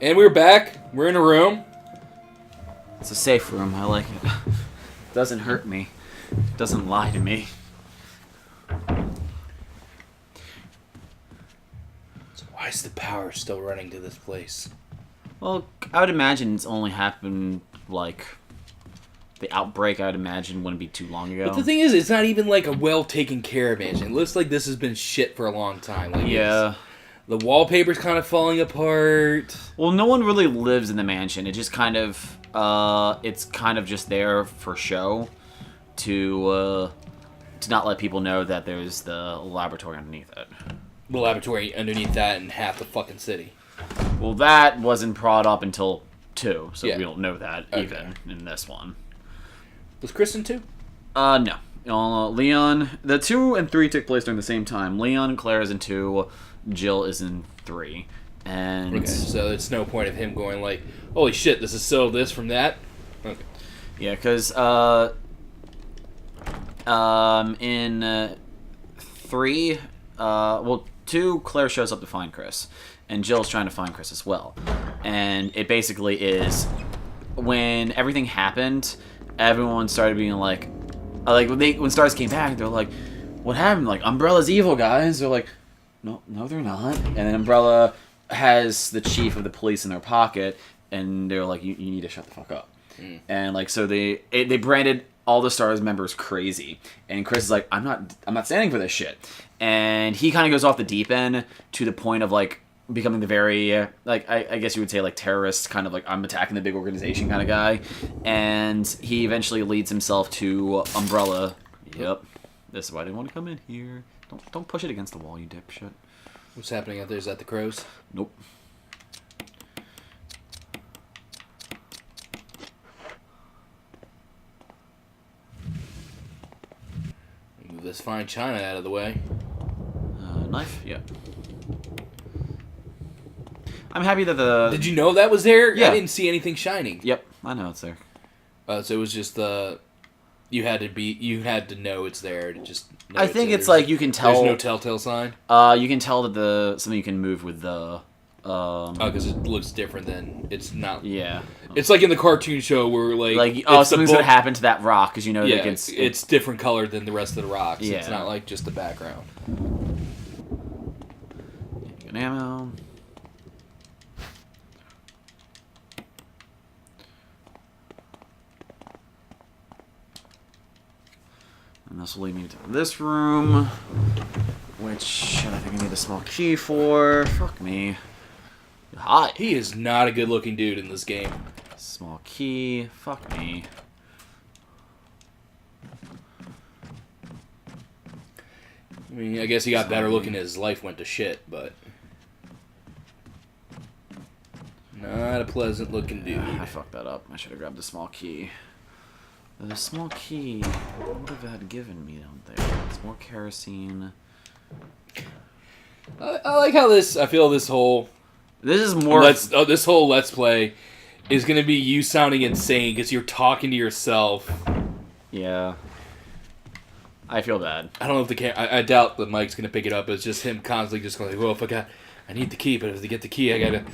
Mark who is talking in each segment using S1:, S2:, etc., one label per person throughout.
S1: And we're back. We're in a room.
S2: It's a safe room. I like it. It doesn't hurt me. It doesn't lie to me.
S1: So why is the power still running to this place?
S2: Well, I would imagine it's only happened, like... The outbreak, I would imagine, wouldn't be too long ago.
S1: But the thing is, it's not even like a well-taken care of mansion. It looks like this has been shit for a long time. Like,
S2: yeah.
S1: The wallpaper's kind of falling apart.
S2: Well, no one really lives in the mansion. It just kind of, it's kind of just there for show to not let people know that there's the laboratory underneath it.
S1: The laboratory underneath that and half the fucking city.
S2: Well, that wasn't brought up until 2, so
S1: Yeah.
S2: we don't know that even in this one.
S1: Was Chris in 2?
S2: No. Leon, the 2 and 3 took place during the same time. Leon and Claire is in 2, Jill is in 3. And
S1: okay, so it's no point of him going like, holy shit, this is so this from that? Okay.
S2: Yeah, because in 3, 2, Claire shows up to find Chris, and Jill's trying to find Chris as well. And it basically is, when everything happened, everyone started being like when Stars came back, they're like, what happened? Like, Umbrella's evil, guys. They're like, no, they're not. And then Umbrella has the chief of the police in their pocket, and they're like, you need to shut the fuck up. And like, so they branded all the Stars members crazy, and Chris is like, I'm not standing for this shit. And he kind of goes off the deep end to the point of like becoming the very like I guess you would say like terrorist kind of like, I'm attacking the big organization kind of guy. And he eventually leads himself to Umbrella. Yep, this is why I didn't want to come in here. Don't push it against the wall, you dipshit.
S1: What's happening out there? Is that the crows?
S2: Nope.
S1: Move this fine china out of the way.
S2: Knife? Yeah. I'm happy that the...
S1: Did you know that was there?
S2: Yeah.
S1: I didn't see anything shining.
S2: Yep, I know it's there.
S1: So it was just the... You had to know it's there to just know
S2: I think
S1: there.
S2: it's like you can tell...
S1: There's no telltale sign?
S2: You can tell that something you can move with the...
S1: because it looks different than... It's not...
S2: Yeah.
S1: It's like in the cartoon show where
S2: something's going to happen to that rock, because you know
S1: yeah,
S2: that
S1: it's different colored than the rest of the rocks.
S2: Yeah.
S1: It's not like just the background.
S2: Good ammo. And this will lead me to this room, which I think I need a small key for. Fuck me. Hot.
S1: He is not a good-looking dude in this game.
S2: Small key. Fuck me.
S1: I mean, I guess he got better looking as his life went to shit, but... Not a pleasant-looking dude.
S2: I fucked that up. I should have grabbed the small key. The small key, what would have that given me down there? It's more kerosene.
S1: I like how I feel this whole...
S2: This is more...
S1: this whole Let's Play is going to be you sounding insane because you're talking to yourself.
S2: Yeah. I feel bad.
S1: I don't know if I doubt the mic's going to pick it up, but it's just him constantly just going like, well, if I need the key, but if to get the key, I gotta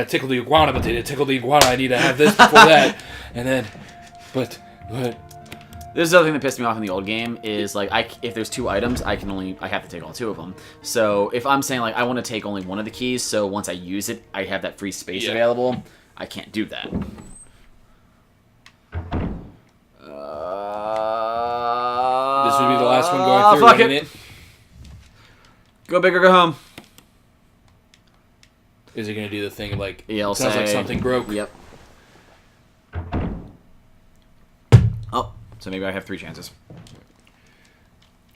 S1: tickle the iguana, but to tickle the iguana, I need to have this before that. And then... But
S2: this is the other thing that pissed me off in the old game is like if there's 2 items, I have to take all 2 of them. So if I'm saying like I want to take only one of the keys, so once I use it, I have that free space available. I can't do that.
S1: This would be the last one going through.
S2: Fuck it. Go big or go home.
S1: Is he gonna do the thing like?
S2: Yeah,
S1: sounds like something broke.
S2: Yep. Oh, so maybe I have 3 chances.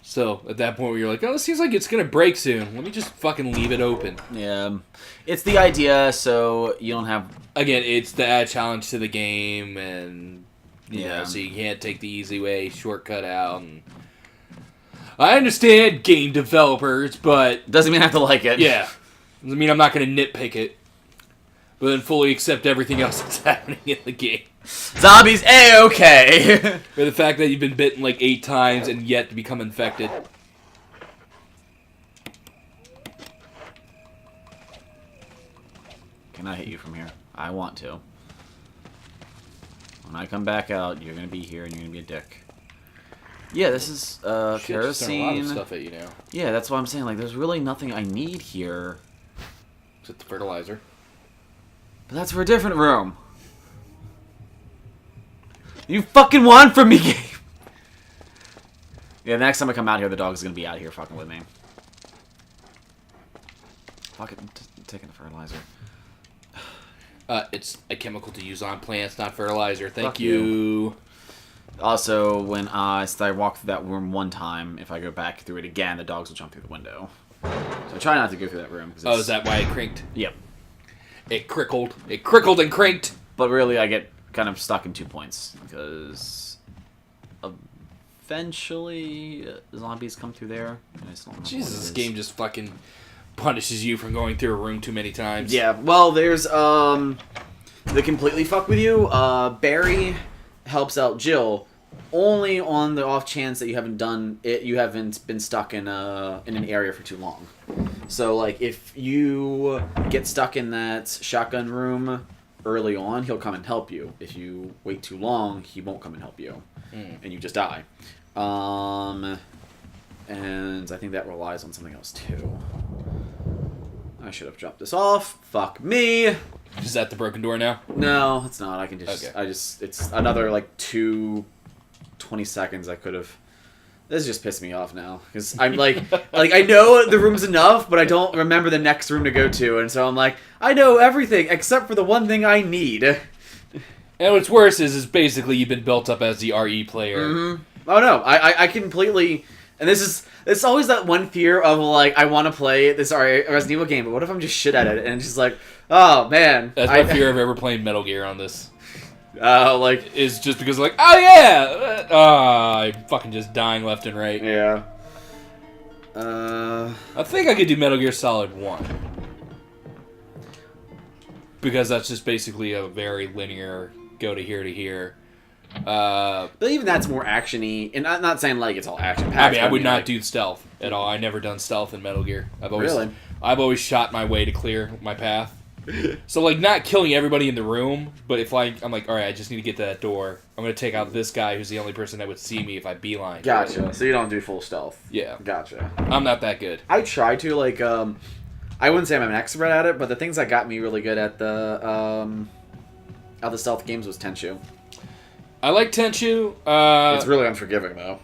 S1: So, at that point where you're like, oh, this seems like it's going to break soon. Let me just fucking leave it open.
S2: Yeah. It's the idea, so you don't have...
S1: Again, it's to add challenge to the game, and... You know, so you can't take the easy way, shortcut out, and... I understand game developers, but...
S2: Doesn't mean I have to like it.
S1: Yeah. Doesn't mean I'm not going to nitpick it. But then fully accept everything else that's happening in the game.
S2: Zombies, A-okay.
S1: Or the fact that you've been bitten like 8 times and yet to become infected.
S2: cannot hit you from here. I want to. When I come back out, you're gonna be here and you're gonna be a dick. Yeah, this is kerosene.
S1: A lot of stuff at you now.
S2: Yeah, that's what I'm saying. Like, there's really nothing I need here.
S1: Except the fertilizer.
S2: But that's for a different room. You fucking want from me, game. Yeah, the next time I come out here, the dog's gonna be out here fucking with me. Fuck it, I'm taking the fertilizer.
S1: It's a chemical to use on plants, not fertilizer. Thank
S2: Fuck
S1: you.
S2: Also, when I walk through that room one time, if I go back through it again, the dogs will jump through the window. So I try not to go through that room.
S1: Oh, is that why it crinked?
S2: Yep.
S1: It crickled. It crickled and cranked.
S2: But really, I get kind of stuck in 2 points because eventually zombies come through there. And I just don't remember
S1: Jesus, this game just fucking punishes you for going through a room too many times.
S2: Yeah, well, there's the completely fuck with you. Barry helps out Jill only on the off chance that you haven't been stuck in an area for too long. So like if you get stuck in that shotgun room early on, he'll come and help you. If you wait too long, he won't come and help you, and you just die. And I think that relies on something else too. I should have dropped this off. Fuck me.
S1: Is that the broken door now?
S2: No, it's not. I can just.
S1: Okay.
S2: It's another like 20 seconds. I could have. This just pissed me off now because I'm like I know the room's enough, but I don't remember the next room to go to, and so I'm like, I know everything except for the one thing I need.
S1: And what's worse is basically you've been built up as the RE player.
S2: Mm-hmm. Oh no, I completely. And it's always that one fear of like I want to play this Resident Evil game, but what if I'm just shit at it and it's just like, oh man.
S1: That's my fear of ever playing Metal Gear on this.
S2: Like
S1: is just because like, oh yeah, I'm fucking just dying left and right.
S2: Yeah.
S1: I think I could do Metal Gear Solid 1. Because that's just basically a very linear go to here.
S2: But even that's more actiony, and I'm not saying like it's all action.
S1: I mean, I would not do stealth at all. I never done stealth in Metal Gear. I've always shot my way to clear my path. So like not killing everybody in the room, but if like I'm like, all right, I just need to get to that door. I'm gonna take out this guy who's the only person that would see me if I beeline.
S2: Gotcha. So you don't do full stealth.
S1: Yeah.
S2: Gotcha.
S1: I'm not that good.
S2: I try to like I wouldn't say I'm an expert at it, but the things that got me really good at the stealth games was Tenchu.
S1: I like Tenchu.
S2: It's really unforgiving, though.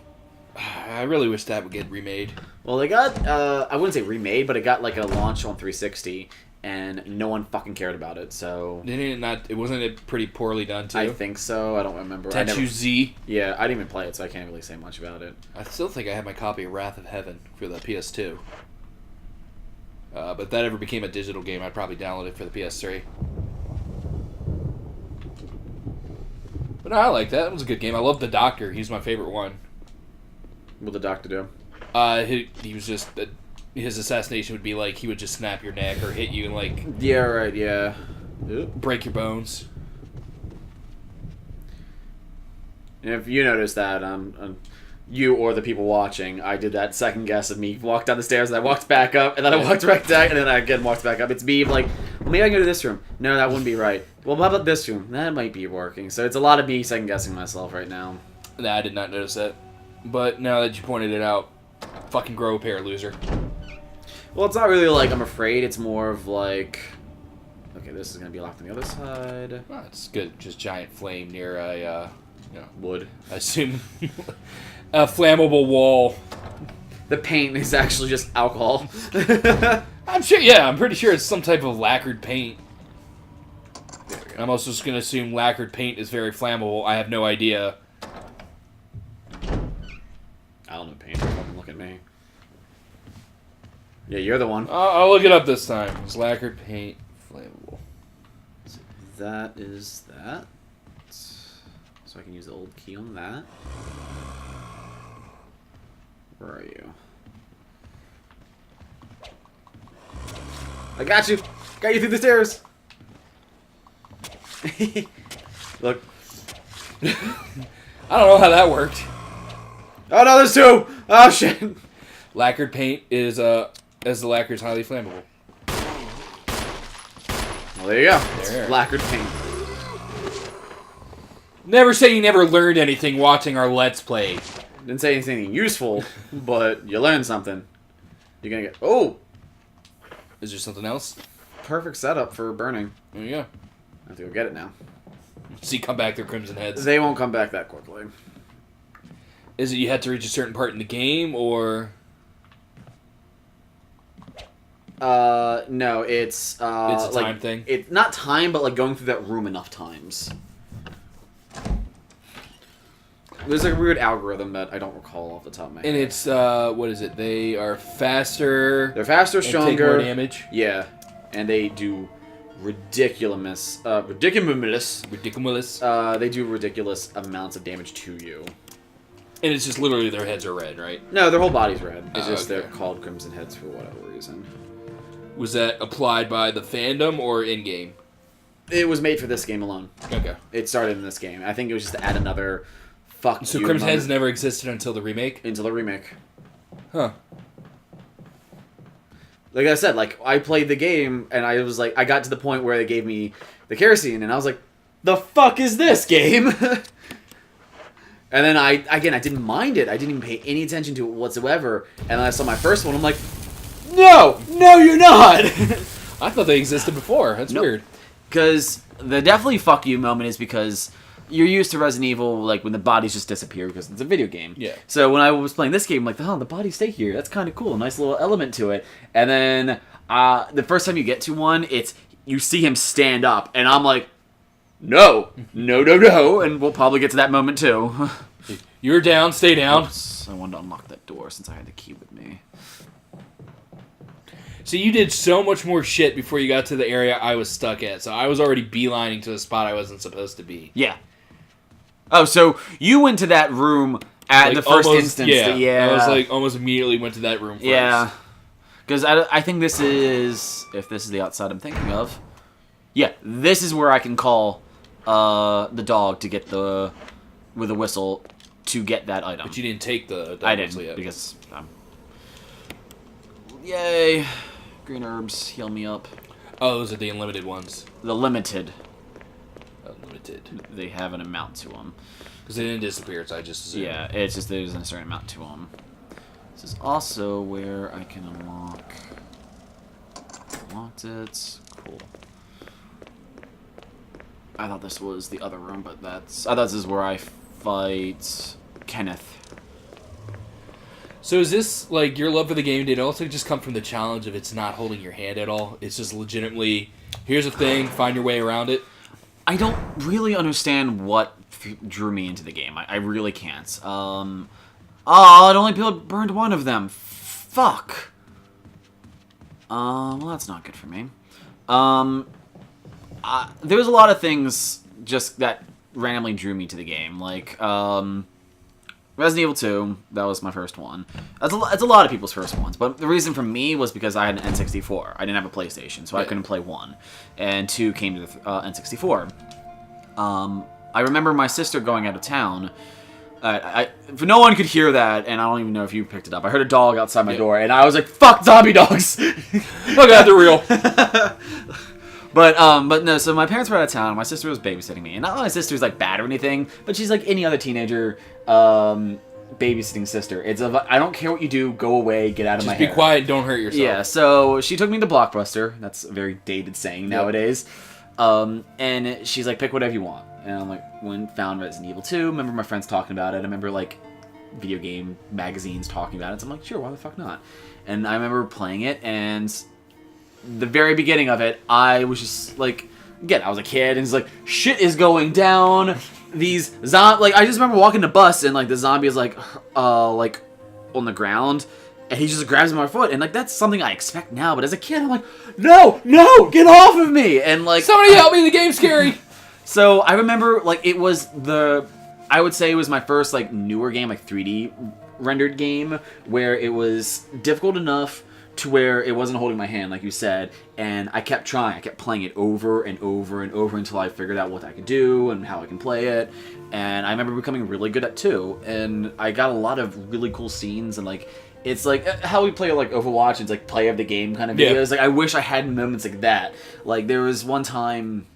S1: I really wish that would get remade.
S2: Well, they got, I wouldn't say remade, but it got like a launch on 360, and no one fucking cared about it, so...
S1: It wasn't it pretty poorly done, too?
S2: I think so. I don't remember.
S1: Tenchu Z?
S2: Yeah, I didn't even play it, so I can't really say much about it.
S1: I still think I have my copy of Wrath of Heaven for the PS2. But if that ever became a digital game, I'd probably download it for the PS3. But no, I like that. It was a good game. I love the Doctor. He's my favorite one.
S2: What'd the Doctor do?
S1: He was just... his assassination would be like, he would just snap your neck or hit you and like...
S2: Yeah, right, yeah.
S1: Break your bones.
S2: And if you notice that, you or the people watching, I did that second guess of me. Walked down the stairs and I walked back up, and then I walked right back, and then I again walked back up. It's me like, well, maybe I can go to this room. No, that wouldn't be right. Well, how about this room? That might be working. So it's a lot of me second guessing myself right now.
S1: Nah, I did not notice that. But now that you pointed it out, fucking grow a pair, loser.
S2: Well, it's not really like I'm afraid. It's more of like, okay, this is gonna be locked on the other side.
S1: Well, it's good. Just giant flame near a,
S2: wood.
S1: I assume a flammable wall.
S2: The paint is actually just alcohol.
S1: I'm sure. Yeah, I'm pretty sure it's some type of lacquered paint. I'm also just gonna assume lacquered paint is very flammable. I have no idea.
S2: I don't know paint. Fucking look at me. Yeah, you're the one.
S1: I'll look it up this time. Is lacquered paint flammable?
S2: So that is that. So I can use the old key on that. Where are you? I got you! Got you through the stairs! Look.
S1: I don't know how that worked.
S2: Oh no, there's two! Oh shit!
S1: Lacquered paint is, as the lacquer is highly flammable.
S2: Well, there you go.
S1: There.
S2: It's lacquered paint.
S1: Never say you never learned anything watching our Let's Play.
S2: Didn't say anything useful, but you learned something. You're gonna get... Oh!
S1: Is there something else?
S2: Perfect setup for burning.
S1: There you go.
S2: I have to go get it now.
S1: So you come back, they're Crimson Heads.
S2: They won't come back that quickly.
S1: Is it you had to reach a certain part in the game, or...
S2: No, it's
S1: It's a
S2: like,
S1: time thing?
S2: It's not time, but like going through that room enough times. There's like a weird algorithm that I don't recall off the top of my head.
S1: And it's, what is it? They are faster...
S2: They're faster, stronger.
S1: Take more damage.
S2: Yeah. And they do ridiculous... ridiculous. They do ridiculous amounts of damage to you.
S1: And it's just literally their heads are red, right?
S2: No, their whole body's red. It's just
S1: okay.
S2: they're called Crimson Heads for whatever reason.
S1: Was that applied by the fandom or in-game?
S2: It was made for this game alone.
S1: Okay.
S2: It started in this game. I think it was just to add another fuck
S1: So
S2: you
S1: Crimson
S2: moment
S1: Heads never existed until the remake?
S2: until the remake.
S1: Huh.
S2: Like I said, like I played the game and I was like, I got to the point where they gave me the kerosene and I was like, the fuck is this game? And then I didn't mind it. I didn't even pay any attention to it whatsoever. And then I saw my first one. I'm like, no, you're not.
S1: I thought they existed before. That's weird.
S2: Because the definitely fuck you moment is because you're used to Resident Evil, like when the bodies just disappear because it's a video game.
S1: Yeah.
S2: So when I was playing this game, I'm like, oh, the bodies stay here. That's kind of cool. A nice little element to it. And then the first time you get to one, it's you see him stand up, and I'm like, no, and we'll probably get to that moment too.
S1: You're down, stay down.
S2: Oops, I wanted to unlock that door since I had the key with me.
S1: So you did so much more shit before you got to the area I was stuck at. So I was already beelining to a spot I wasn't supposed to be.
S2: Yeah. Oh, so you went to that room at the first instance.
S1: Yeah. I was like almost immediately went to that room first.
S2: Yeah. Because I think this is, if this is the outside I'm thinking of, yeah, this is where I can call the dog to get with a whistle to get that item.
S1: But you didn't take the dog
S2: I didn't,
S1: whistle yet.
S2: because, yay, green herbs, heal me up.
S1: Oh, those are the unlimited ones.
S2: The limited.
S1: Unlimited.
S2: They have an amount to them.
S1: Because they didn't disappear, so I just assumed.
S2: Yeah, it's just there's a certain amount to them. This is also where I can unlock. Unlocked it. Cool. I thought this was the other room, but I thought this is where I fight Kenneth.
S1: So is this, like, your love for the game, did it also just come from the challenge of it's not holding your hand at all? It's just legitimately, here's a thing, find your way around it?
S2: I don't really understand what drew me into the game. I really can't. Oh, I'd only burned one of them. Fuck. Well, that's not good for me. There was a lot of things just that randomly drew me to the game. Like, Resident Evil 2, that was my first one. It's a lot of people's first ones, but the reason for me was because I had an N64. I didn't have a PlayStation, so I couldn't play 1. And 2 came to the N64. I remember my sister going out of town. If no one could hear that, and I don't even know if you picked it up. I heard a dog outside my door, and I was like, "Fuck zombie dogs!"
S1: Oh god, they're real.
S2: But no. So my parents were out of town. My sister was babysitting me, and not that my sister's like bad or anything, but she's like any other teenager babysitting sister. It's I don't care what you do, go away, get out of my hair.
S1: Just be quiet, don't hurt yourself.
S2: Yeah. So she took me to Blockbuster. That's a very dated saying nowadays. And she's like, pick whatever you want. And I'm like, found Resident Evil 2. Remember my friends talking about it. I remember like video game magazines talking about it. So I'm like, sure, why the fuck not? And I remember playing it, and the very beginning of it, I was just like, again, I was a kid, and it's like, shit is going down. These like, I just remember walking the bus, and like the zombie is like on the ground. And he just grabs my foot, and like that's something I expect now. But as a kid, I'm like, no, get off of me! And like,
S1: somebody help me! The game's scary.
S2: So I remember like it was I would say it was my first like newer game, like 3D rendered game, where it was difficult enough to where it wasn't holding my hand, like you said. And I kept trying. I kept playing it over and over and over until I figured out what I could do and how I can play it. And I remember becoming really good at 2, and I got a lot of really cool scenes, and like It's like how we play like Overwatch and it's like play of the game kind of
S1: Yeah.
S2: videos. Like I wish I had moments like that. Like there was one time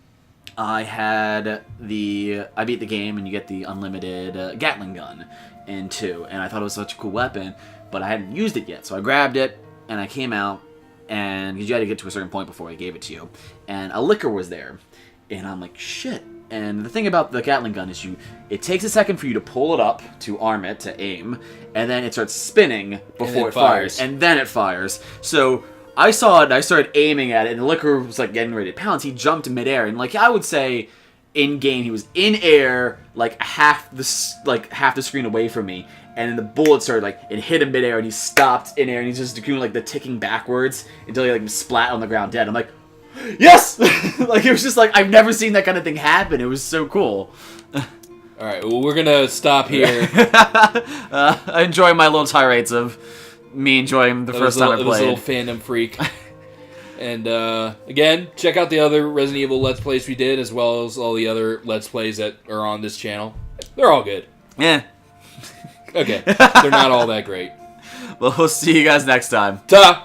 S2: I beat the game and you get the unlimited Gatling gun in 2, and I thought it was such a cool weapon, but I hadn't used it yet. So I grabbed it and I came out, and because you had to get to a certain point before I gave it to you, and a liquor was there, and I'm like, shit. And the thing about the Gatling gun is it takes a second for you to pull it up to arm it, to aim, and then it starts spinning before it fires. And then it fires. So I saw it, and I started aiming at it, and the liquor was like getting ready to pounce. He jumped in midair, and like I would say, in game he was in air, like half the screen away from me, and then the bullet started like it hit him midair, and he stopped in air, and he's just doing like the ticking backwards until he like splat on the ground dead. I'm like, yes! Like, it was just like, I've never seen that kind of thing happen. It was so cool.
S1: Alright, well, we're gonna stop here.
S2: I enjoy my little tirades of me enjoying the first time I played.
S1: It was a little fandom freak. And, again, check out the other Resident Evil Let's Plays we did, as well as all the other Let's Plays that are on this channel. They're all good.
S2: Yeah.
S1: Okay. They're not all that great.
S2: Well, we'll see you guys next time.
S1: Ta-da!